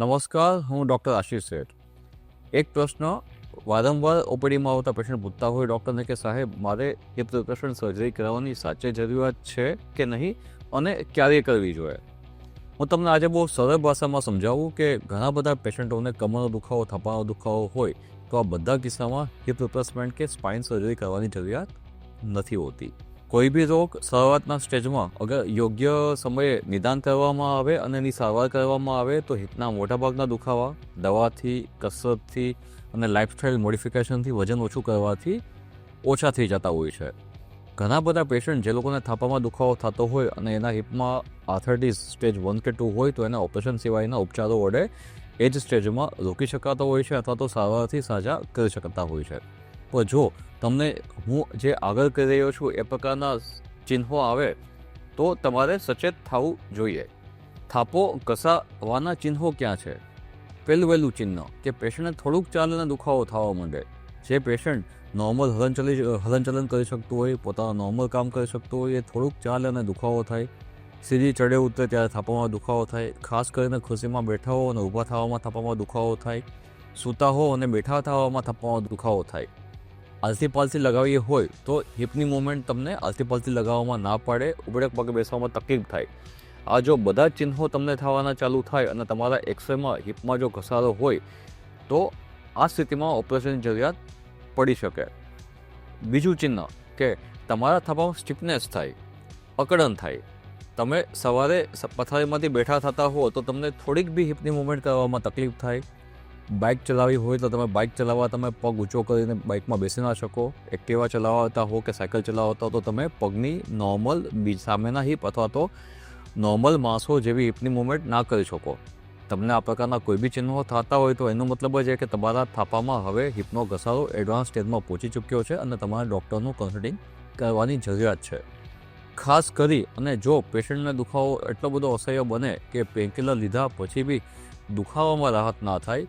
નમસ્કાર, હું ડૉક્ટર આશીષ શેઠ. એક પ્રશ્ન વારંવાર ઓપીડીમાં આવતા પેશન્ટ પૂછતા હોય ડૉક્ટરને કે સાહેબ મારે હિપ રિપ્લેસમેન્ટ સર્જરી કરાવવાની સાચે જરૂરિયાત છે કે નહીં અને ક્યારે કરવી જોઈએ. હું તમને આજે બહુ સરળ ભાષામાં સમજાવું કે ઘણા બધા પેશન્ટોને કમરનો દુખાવો, થપાનો દુખાવો હોય તો આ બધા કિસ્સામાં હિપ રિપ્લેસમેન્ટ કે સ્પાઇન સર્જરી કરવાની જરૂરિયાત નથી હોતી. કોઈ બી રોગ શરૂઆતના સ્ટેજમાં અગર યોગ્ય સમયે નિદાન કરવામાં આવે અને એની સારવાર કરવામાં આવે તો હિપના મોટાભાગના દુખાવા દવાથી, કસરતથી અને લાઇફસ્ટાઇલ મોડિફિકેશનથી વજન ઓછું કરવાથી ઓછા થઈ જતા હોય છે. ઘણા બધા પેશન્ટ જે લોકોને થાપામાં દુખાવો થતો હોય અને એના હિપમાં આર્થરાઇટિસ સ્ટેજ 1 કે 2 હોય તો એના ઓપરેશન સિવાયના ઉપચારો વડે એ જ સ્ટેજમાં રોકી શકાતો હોય છે અથવા તો સારવારથી સાજા કરી શકતા હોય છે. પણ જો તમને હું જે આગળ કરી રહ્યો છું એ પ્રકારના ચિહ્નો આવે તો તમારે સચેત થવું જોઈએ. થાપો ઘસાવાના ચિહ્નો ક્યાં છે? વહેલું ચિહ્ન કે પેશન્ટને થોડુંક ચાલીને દુખાવો થવા માંડે. જે પેશન્ટ નોર્મલ હલનચલન કરી શકતું હોય, પોતાનું નોર્મલ કામ કરી શકતું હોય, એ થોડુંક ચાલે અને દુખાવો થાય. સીધી ચડે ઉતરે ત્યારે થાપામાં દુખાવો થાય. ખાસ કરીને ખુરશીમાં બેઠા હો અને ઊભા થવામાં થાપામાં દુખાવો થાય. સૂતા હો અને બેઠા થવામાં થાપામાં દુખાવો થાય. આલસી પાલસી લગાવી હોય તો હિપની મૂવમેન્ટ તમને આલસી પાલસી લગાવવામાં ના પાડે, ઉબળક પગે બેસવામાં તકલીફ થાય. આ જો બધા જ ચિહ્નો તમને થવાના ચાલુ થાય અને તમારા એક્સરેમાં હિપમાં જો ઘસારો હોય તો આ સ્થિતિમાં ઓપરેશનની જરૂરિયાત પડી શકે. બીજું ચિહ્ન કે તમારા થાપામાં સ્ટીફનેસ થાય, અકળન થાય. તમે સવારે પથારીમાંથી બેઠા થતા હો તો તમને થોડીક બી હિપની મૂવમેન્ટ કરવામાં તકલીફ થાય. બાઇક ચલાવી હોય તો તમે બાઇક ચલાવવા તમે પગ ઊંચો કરીને બાઇકમાં બેસી ના શકો. એક્ટિવા ચલાવતા હો કે સાયકલ ચલાવતા હો તો તમે પગની નોર્મલ સામેના હિપ અથવા તો નોર્મલ માણસો જેવી હિપની મૂવમેન્ટ ના કરી શકો. તમને આ પ્રકારના કોઈ બી ચિહ્નો થતા હોય તો એનો મતલબ જ છે કે તમારા થાપામાં હવે હિપનો ઘસારો એડવાન્સ સ્ટેજમાં પહોંચી ચૂક્યો છે અને તમારે ડૉક્ટરનું કન્સલ્ટિંગ કરવાની જરૂરિયાત છે. ખાસ કરી અને જો પેશન્ટને દુખાવો એટલો બધો અસહ્ય બને કે પેનકિલર લીધા પછી બી દુખાવામાં રાહત ના થાય,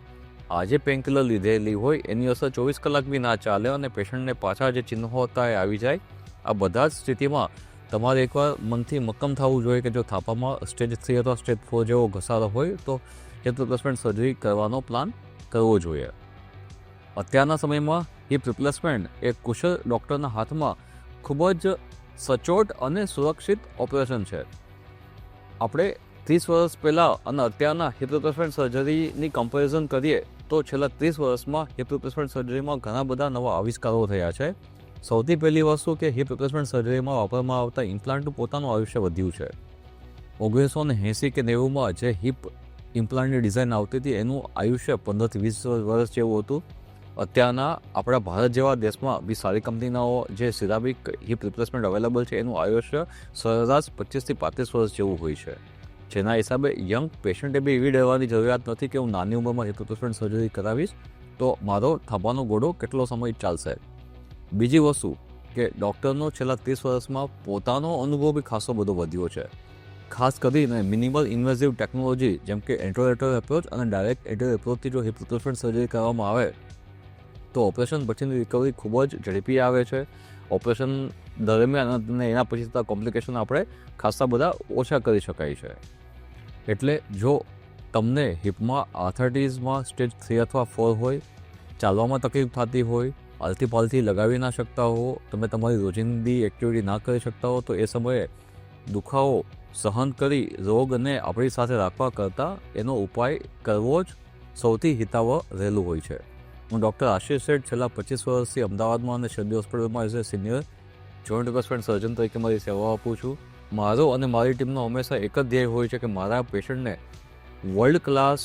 આજે પેનકિલર લીધેલી હોય એની અસર 24 કલાક બી ના ચાલે અને પેશન્ટને પાછા જે ચિહ્નો હતા એ આવી જાય, આ બધા જ સ્થિતિમાં તમારે એકવાર મનથી મક્કમ થવું જોઈએ કે જો થાપામાં સ્ટેજ 3 અથવા સ્ટેજ 4 જેવો ઘસારો હોય તો હિપ રિપ્લેસમેન્ટ સર્જરી કરવાનો પ્લાન કરવો જોઈએ. અત્યારના સમયમાં હિપ રિપ્લેસમેન્ટ એ કુશળ ડૉક્ટરના હાથમાં ખૂબ જ સચોટ અને સુરક્ષિત ઓપરેશન છે. આપણે 30 વર્ષ પહેલાં અને અત્યારના હિપ રિપ્લેસમેન્ટ સર્જરીની કમ્પેરિઝન કરીએ તો છેલ્લા 30 વર્ષમાં હિપ રિપ્લેસમેન્ટ સર્જરીમાં ઘણા બધા નવા આવિષ્કારો થયા છે. સૌથી પહેલી વસ્તુ કે હિપ રિપ્લેસમેન્ટ સર્જરીમાં વાપરવામાં આવતા ઇમ્પ્લાન્ટનું પોતાનું આયુષ્ય વધ્યું છે. 1980 કે 90માં જે હિપ ઇમ્પ્લાન્ટની ડિઝાઇન આવતી હતી એનું આયુષ્ય 15 થી 20 વર્ષ જેવું હતું. અત્યારના આપણા ભારત જેવા દેશમાં બી સારી કંપનીનાઓ જે સિરામિક હિપ રિપ્લેસમેન્ટ અવેલેબલ છે એનું આયુષ્ય સરેરાશ 25 થી 35 વર્ષ જેવું હોય છે. જેના હિસાબે યંગ પેશન્ટે બી એવી ડરવાની જરૂરિયાત નથી કે હું નાની ઉંમરમાં હિપ રિપ્લેસમેન્ટ સર્જરી કરાવીશ તો મારો થાપાનો ઘોડો કેટલો સમય ચાલશે. બીજી વસ્તુ કે ડૉક્ટરનો છેલ્લા 30 વર્ષમાં પોતાનો અનુભવ બી ખાસો બધો વધ્યો છે. ખાસ કરીને મિનિમલ ઇન્વેઝિવ ટેકનોલોજી જેમ કે એન્ટ્રોલેટરલ એપ્રોચ અને ડાયરેક્ટ એન્ટ્રોલેટરલ એપ્રોચથી જો હિપ રિપ્લેસમેન્ટ સર્જરી કરવામાં આવે તો ઓપરેશન પછીની રિકવરી ખૂબ જ ઝડપી આવે છે. ઓપરેશન દરમિયાન અને એના પછી થતા કોમ્પ્લિકેશન આપણે ખાસા બધા ઓછા કરી શકાય છે. એટલે જો તમને હિપમાં આર્થરાઇટિસમાં સ્ટેજ 3 અથવા 4 હોય, ચાલવામાં તકલીફ થતી હોય, આલતી પાલતી લગાવી ના શકતા હો, તમે તમારી રોજિંદી એક્ટિવિટી ના કરી શકતા હો તો એ સમયે દુખાવો સહન કરી રોગને આપણી સાથે રાખવા કરતાં એનો ઉપાય કરવો જ સૌથી હિતાવહ રહેલું હોય છે. હું ડૉક્ટર આશીષ શેઠ છેલ્લા 25 વર્ષથી અમદાવાદમાં અને શરદી હોસ્પિટલમાં as a senior joint replacement સર્જન તરીકે મારી સેવા આપું છું. મારો અને મારી ટીમનો હંમેશા એક જ ધ્યેય હોય છે કે મારા પેશન્ટને વર્લ્ડ ક્લાસ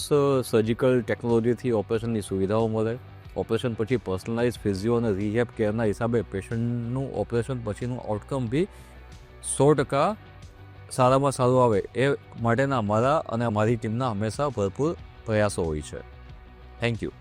સર્જિકલ ટેકનોલોજીથી ઓપરેશનની સુવિધાઓ મળે. ઓપરેશન પછી પર્સનલાઇઝ ફિઝિયો અને રિહેબ કેરના હિસાબે પેશન્ટનું ઓપરેશન પછીનું આઉટકમ બી 100% સારામાં સારું આવે એ માટેના મારા અને મારી ટીમના હંમેશા ભરપૂર પ્રયાસો હોય છે. Thank you.